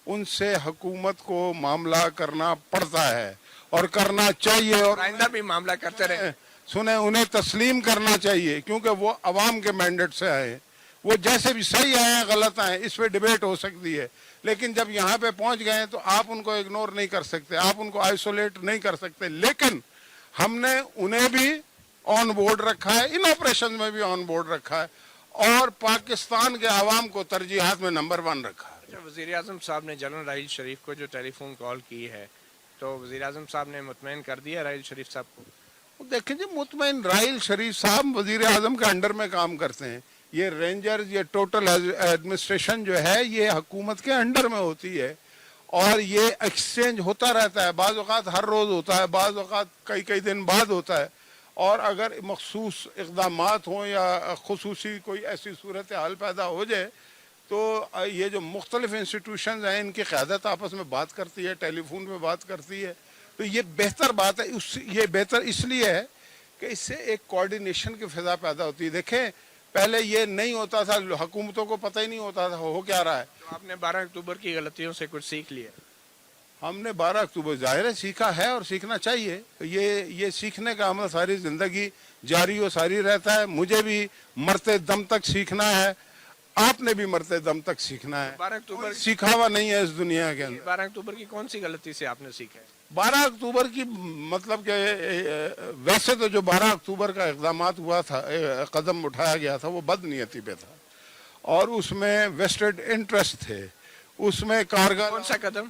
ان سے حکومت کو معاملہ کرنا پڑتا ہے اور کرنا چاہیے, اور آئندہ بھی معاملہ کرتے رہے. سنیں, انہیں تسلیم کرنا چاہیے کیونکہ وہ عوام کے مینڈیٹ سے آئے. وہ جیسے بھی صحیح آئے ہیں غلط آئے اس پہ ڈیبیٹ ہو سکتی ہے, لیکن جب یہاں پہ پہنچ گئے تو آپ ان کو اگنور نہیں کر سکتے, آپ ان کو آئسولیٹ نہیں کر سکتے. لیکن ہم نے انہیں بھی آن بورڈ رکھا ہے, ان آپریشن میں بھی آن بورڈ رکھا ہے, اور پاکستان کے عوام کو ترجیحات میں نمبر 1 رکھا ہے. وزیر اعظم صاحب نے جنرل راحیل شریف کو جو ٹیلی فون کال کی ہے, تو وزیر اعظم صاحب نے مطمئن کر دیا راحیل شریف صاحب کو؟ دیکھیں جی, مطمئن راحیل شریف صاحب وزیر اعظم کے انڈر میں کام کرتے ہیں. یہ رینجرز, یہ ٹوٹل ایڈمنسٹریشن جو ہے یہ حکومت کے انڈر میں ہوتی ہے, اور یہ ایکسچینج ہوتا رہتا ہے. بعض اوقات ہر روز ہوتا ہے, بعض اوقات کئی دن بعد ہوتا ہے, اور اگر مخصوص اقدامات ہوں یا خصوصی کوئی ایسی صورتحال پیدا ہو جائے تو یہ جو مختلف انسٹیٹیوشنز ہیں ان کی قیادت آپس میں بات کرتی ہے, ٹیلی فون پہ بات کرتی ہے. تو یہ بہتر بات ہے. یہ بہتر اس لیے ہے کہ اس سے ایک کوارڈینیشن کی فضا پیدا ہوتی ہے. دیکھیں, پہلے یہ نہیں ہوتا تھا, حکومتوں کو پتہ ہی نہیں ہوتا تھا ہو کیا رہا ہے. تو آپ نے 12 اکتوبر کی غلطیوں سے کچھ سیکھ لیا؟ ہم نے 12 اکتوبر ظاہر ہے سیکھا ہے اور سیکھنا چاہیے. یہ سیکھنے کا عمل ساری زندگی جاری و ساری رہتا ہے. مجھے بھی مرتے دم تک سیکھنا ہے, آپ نے بھی مرتے دم تک سیکھنا ہے. 12 اکتوبر سیکھا ہوا نہیں ہے اس دنیا کے اندر. 12 اکتوبر کی کون سی غلطی سے آپ نے سیکھا ہے؟ 12 اکتوبر کی مطلب کہ ویسے تو جو 12 اکتوبر کا اقدامات ہوا تھا, قدم اٹھایا گیا تھا, وہ بد نیتی پہ تھا, اور اس میں ویسٹڈ انٹرسٹ تھے. اس میں کارگر کون سا قدم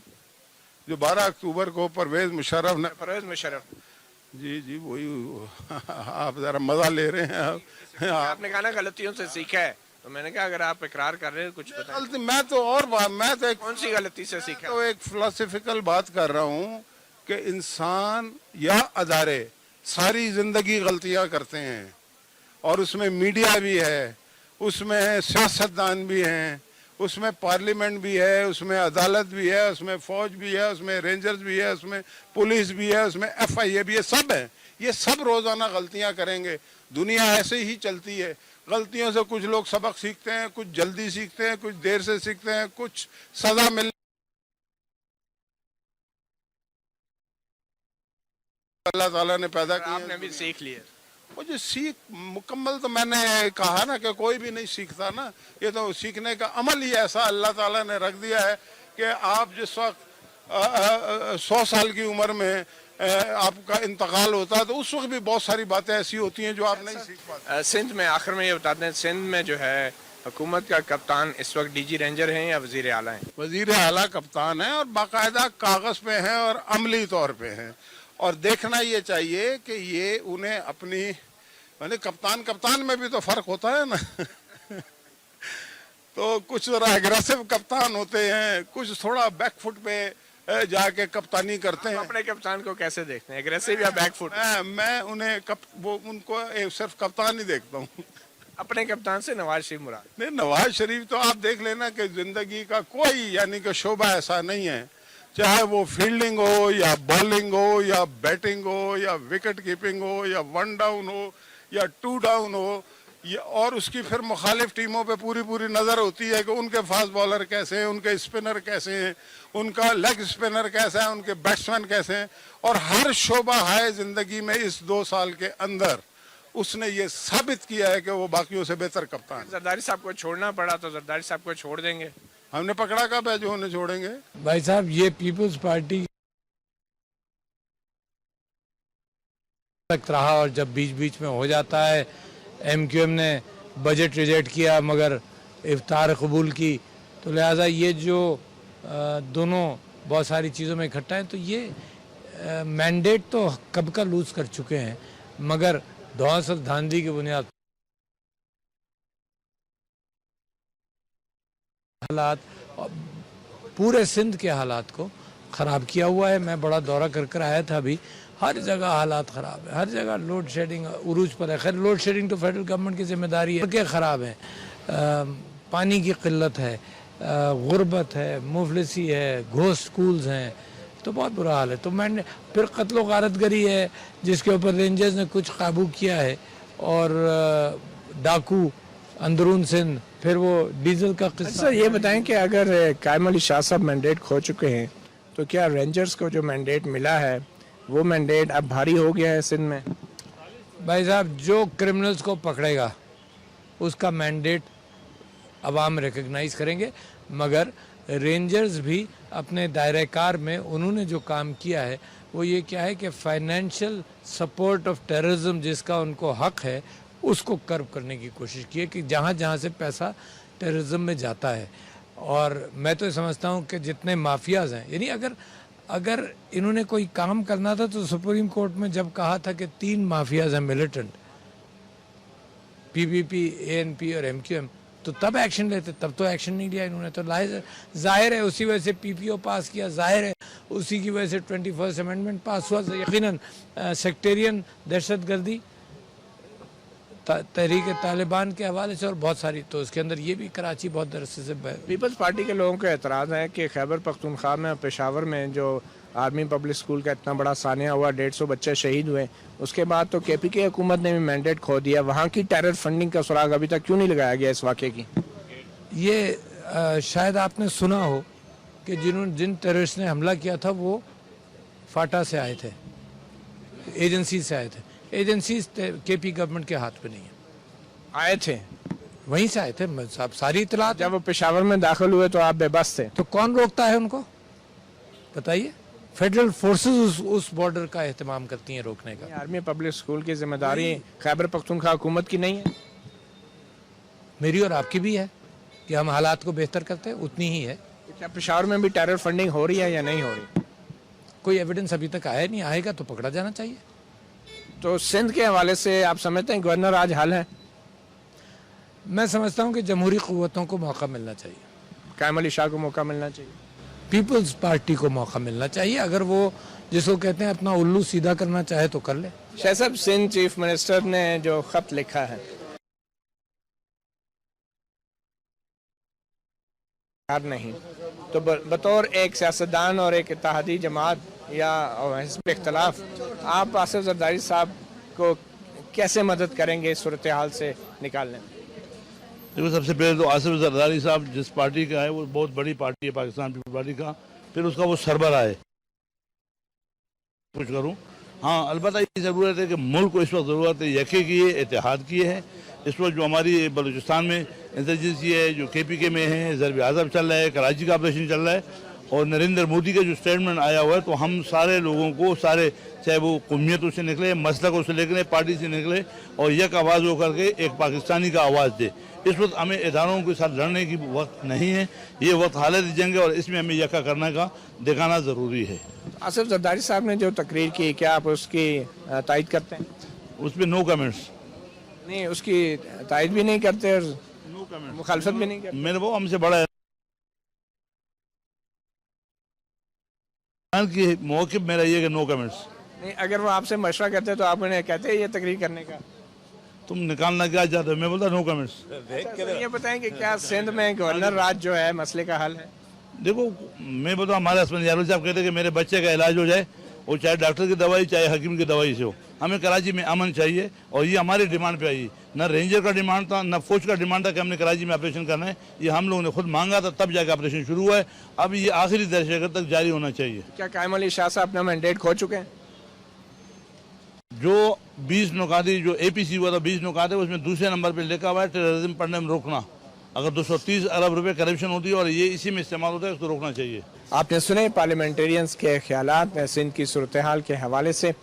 جو 12 اکتوبر کو پرویز مشرف نے, پرویز مشرف, جی وہی, آپ ذرا مزہ لے رہے ہیں. آپ نے کہا نا غلطیوں سے سیکھا ہے, تو میں نے کہا اگر آپ اقرار کر رہے ہیں کچھ بتائیں. میں تو کون سی غلطی سے سیکھا؟ تو ایک فلسفیکل بات کر رہا ہوں کہ انسان یا ادارے ساری زندگی غلطیاں کرتے ہیں, اور اس میں میڈیا بھی ہے, اس میں سیاستدان بھی ہیں, اس میں پارلیمنٹ بھی ہے, اس میں عدالت بھی ہے, اس میں فوج بھی ہے, اس میں رینجرز بھی ہے, اس میں پولیس بھی ہے, اس میں FIA بھی ہے. سب ہیں, یہ سب روزانہ غلطیاں کریں گے. دنیا ایسے ہی چلتی ہے. غلطیوں سے کچھ لوگ سبق سیکھتے ہیں, کچھ جلدی سیکھتے ہیں, کچھ دیر سے سیکھتے ہیں, کچھ سزا مل अल्लाह ताला ने पैदा किए आपने भी सीख लिया। मुझे सीख मुकम्मल तो मैंने कहा ना कि कोई भी नहीं सीखता ना, ये तो सीखने का अमल ही ऐसा अल्लाह ताला ने रख दिया है कि आप जिस वक्त 100 साल की उम्र में आपका इंतकाल होता है तो उस वक्त भी बहुत सारी बातें ऐसी होती हैं जो आप नहीं सीख पाते। सिंध में आखिर में ये बताते हैं, सिंध में जो है हुकूमत का कप्तान इस वक्त डीजी रेंजर हैं या वजीर आला हैं? वजीर आला कप्तान है और बाकायदा कागज पे हैं और अमली तौर पे हैं, और देखना ये चाहिए कि ये उन्हें अपनी मैंने कप्तान में भी तो फर्क होता है ना तो कुछ जरा एग्रेसिव कप्तान होते हैं, कुछ थोड़ा बैक फुट पे जाके कप्तानी करते हैं। अपने कप्तान को कैसे देखते हैं, एग्रेसिव या बैकफुट? मैं उन्हें उनको सिर्फ कप्तान ही देखता हूँ। अपने कप्तान से नवाज शरीफ मुराद? नहीं, नवाज शरीफ तो आप देख लेना कि जिंदगी का कोई यानी कि शोबा ऐसा नहीं है, चाहे वो फील्डिंग हो या बॉलिंग हो या बैटिंग हो या विकेट कीपिंग हो या 1 डाउन हो या 2 डाउन हो, और उसकी फिर मुखालिफ टीमों पे पूरी नज़र होती है कि उनके फास्ट बॉलर कैसे हैं, उनके स्पिनर कैसे हैं, उनका लेग स्पिनर कैसा है, उनके बैट्समैन कैसे हैं, और हर शोबा है ज़िंदगी में इस 2 साल के अंदर उसने ये साबित किया है कि वो बाकियों से बेहतर कप्तान है। जरदारी साहब को छोड़ना पड़ा तो जरदारी साहब को छोड़ देंगे? हमने पकड़ा कब है जो उन्हें छोड़ेंगे? भाई साहब, ये पीपल्स पार्टी तक रहा और जब बीच में हो जाता है, MQM ने बजट रिजेक्ट किया मगर इफ्तार कबूल की, तो लिहाजा ये जो दोनों बहुत सारी चीज़ों में इकट्ठा है, तो ये मैंडेट तो कब का लूज कर चुके हैं, मगर दौसर धांधी की बुनियाद हालात पूरे सिंध के हालात को ख़राब किया हुआ है। मैं बड़ा दौरा कर आया था अभी, हर जगह हालात ख़राब है, हर जगह लोड शेडिंग उरूज पर है। खैर लोड शेडिंग तो फेडरल गवर्नमेंट की जिम्मेदारी है, के ख़राब है, पानी की किल्लत है, गुर्बत है, मुफलिसी है, घोस्ट स्कूल्स हैं, तो बहुत बुरा हाल है। तो मैंने फिर कत्लो गारतगरी है जिसके ऊपर रेंजर्स ने कुछ काबू किया है, और डाकू अंदरून सिंध, फिर वो डीजल का किस्सा। सर ये बताएं कि अगर कायम अली शाह साहब मैंडेट खो चुके हैं तो क्या रेंजर्स को जो मैंडेट मिला है वो मैंडेट अब भारी हो गया है सिंध में? भाई साहब, जो क्रिमिनल्स को पकड़ेगा उसका मैंडेट अवाम रिकग्नाइज करेंगे, मगर रेंजर्स भी अपने दायरे कार में उन्होंने जो काम किया है वो ये क्या है कि फाइनेंशियल सपोर्ट ऑफ टेररिज्म जिसका उनको हक है उसको कर्व करने की कोशिश की है कि जहाँ जहाँ से पैसा टेररिज्म में जाता है। और मैं तो समझता हूँ कि जितने माफियाज हैं, यानी अगर इन्होंने कोई काम करना था तो सुप्रीम कोर्ट में जब कहा था कि 3 माफियाज हैं मिलिटेंट, PPP, ANP और MQM, तो तब एक्शन लेते, तब तो एक्शन नहीं लिया इन्होंने। तो जाहिर है उसी वजह से PPO पास किया, जाहिर है उसी की वजह से 21st अमेंडमेंट पास हुआ, यकीनन सेक्टेरियन दहशतगर्दी तहरीक तालिबान के हवाले से और बहुत सारी, तो उसके अंदर ये भी कराची बहुत अरसे से। पीपल्स पार्टी के लोगों का एतराज़ है कि खैबर पख्तूनख्वा में, पेशावर में जो आर्मी पब्लिक स्कूल का इतना बड़ा सानिया हुआ, 150 बच्चे शहीद हुए, उसके बाद तो KPK हुकूमत ने भी मैंडेट खो दिया। वहाँ की टेरर फंडिंग का सुराग अभी तक क्यों नहीं लगाया गया इस वाक़े की? ये शायद आपने सुना हो कि जिन टेररिस्ट ने हमला किया था वो फाटा से आए थे, एजेंसी से आए थे। एजेंसीज KP गवर्नमेंट के हाथ में नहीं है। आए थे, वहीं से आए थे साहब, सारी इतलात। जब वो पेशावर में दाखिल हुए तो आप बेबस थे, तो कौन रोकता है उनको, बताइए? फेडरल फोर्सेस उस बॉर्डर का एहतमाम करती हैं रोकने का। आर्मी पब्लिक स्कूल की जिम्मेदारी खैबर पख्तूनख्वा हुकूमत की नहीं है? मेरी और आपकी भी है कि हम हालात को बेहतर करते हैं, उतनी ही है। क्या पेशावर में भी टेरर फंडिंग हो रही है या नहीं हो रही? कोई एविडेंस अभी तक आया नहीं, आएगा तो पकड़ा जाना चाहिए। तो सिंध के हवाले से आप समझते हैं गवर्नर आज हल है? मैं समझता हूँ कि जमहूरी क़ुव्वतों को मौका मिलना चाहिए, कायम अली शाह को मौका मिलना चाहिए, पीपल्स पार्टी को मौका मिलना चाहिए। अगर वो जिसको कहते हैं अपना उल्लू सीधा करना चाहे तो कर ले। शाह साहब, सिंध चीफ मिनिस्टर ने जो खत लिखा है नहीं, तो बतौर एक सियासतदान और एक इत्तेहादी जमात या हिज़्ब इख्तिलाफ, आप आसिफ जरदारी साहब को कैसे मदद करेंगे इस सूरत हाल से निकालने में? देखो, सबसे पहले तो आसिफ जरदारी साहब जिस पार्टी का है वो बहुत बड़ी पार्टी है, पाकिस्तान पीपल्स पार्टी का, फिर उसका वो सरबराह है। कुछ करूं, हाँ अलबत्ता ये ज़रूरत है कि मुल्क को इस वक्त ज़रूरत है यके की है, इत्तेहाद की है। इस वक्त जो हमारी बलूचिस्तान में इंसर्जेंसी है, जो KPK में है, ज़रब आज़म चल रहा है, कराची का ऑपरेशन चल रहा है, और नरेंद्र मोदी का जो स्टेटमेंट आया हुआ है, तो हम सारे लोगों को, सारे चाहे वो कौमियतों से निकले, मसलकों से निकले, पार्टी से निकले, और एक आवाज़ होकर के एक पाकिस्तानी का आवाज़ दे। इस वक्त हमें इदारों के साथ लड़ने की वक्त नहीं है, ये वक्त हालत जंग है, और इसमें हमें यका करने का दिखाना ज़रूरी है। आसिफ जरदारी साहब ने जो तकरीर की, क्या आप उसकी तायद करते हैं? उस पर नो कमेंट्स। नहीं, उसकी तायद भी नहीं करते और नो कमेंट्स, मुखालफत भी नहीं करते। मेरे वो हमसे बड़ा की मौक़िफ़ मेरा ये कि नो कमेंट्स। नहीं, अगर वो आपसे मशवरा करते हैं तो आप उन्हें कहते हैं ये तकरीर करने का? तुम निकालना क्या चाहते हो? मैं बोलता नो कमेंट्स। अच्छा, ये बताएं कि क्या सिंध में गवर्नर राज जो है मसले का हल है? देखो मैं बोलता हूँ, हमारे हस्बैंड यारो साहब कहते हैं कि मेरे बच्चे का इलाज हो जाए, वो चाहे डॉक्टर की दवाई चाहे हकीम की दवाई से हो। हमें कराची में अमन चाहिए, और ये हमारी डिमांड पे आई। न रेंजर का डिमांड था, न फौज का डिमांड था कि हमने कराची में ऑपरेशन करना है। ये हम लोगों ने खुद मांगा था, तब जाकर ऑपरेशन शुरू हुआ है। अब ये आखिरी दहशत तक जारी होना चाहिए। क्या कायम अली शाह साहब अपना मैंडेट खो चुके हैं? जो 20 नुकाती जो APC हुआ था, 20 नुकाते, उसमें दूसरे नंबर पर लिखा हुआ है टेररिज्म पढ़ने में रोकना। अगर 230 अरब रुपए करप्शन होती है और ये इसी में इस्तेमाल होता है, उसको रोकना चाहिए। आपने सुने पार्लियामेंटेरियंस के ख्यालात सिंध की सूरत हाल के हवाले से।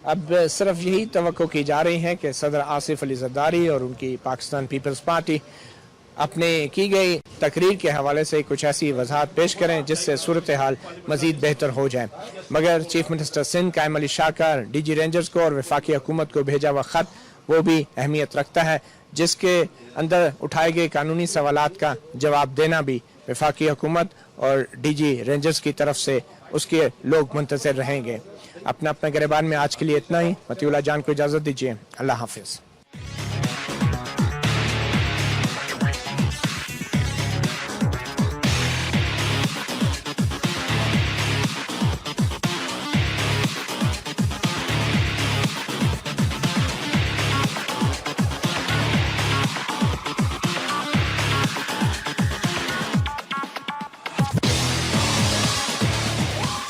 अब सिर्फ यही तवक्को की जा रही है कि सदर आसिफ अली जरदारी और उनकी पाकिस्तान पीपल्स पार्टी अपने की गई तकरीर के हवाले से कुछ ऐसी वजाहत पेश करें जिससे सूरत हाल मजीद बेहतर हो जाए। मगर चीफ मिनिस्टर सिंध कायम अली शाह का DG रेंजर्स को और वफाकी हुकूमत को भेजा हुआ ख़त वो भी अहमियत रखता है, जिसके अंदर उठाए गए कानूनी सवालात का जवाब देना भी वफाकी हुकूमत और DG रेंजर्स की तरफ से उसके लोग मुंतज़िर रहेंगे। अपना गिरबान में आज के लिए इतना ही। मतीउल्लाह जान को इजाज़त दीजिए। अल्लाह हाफिज़।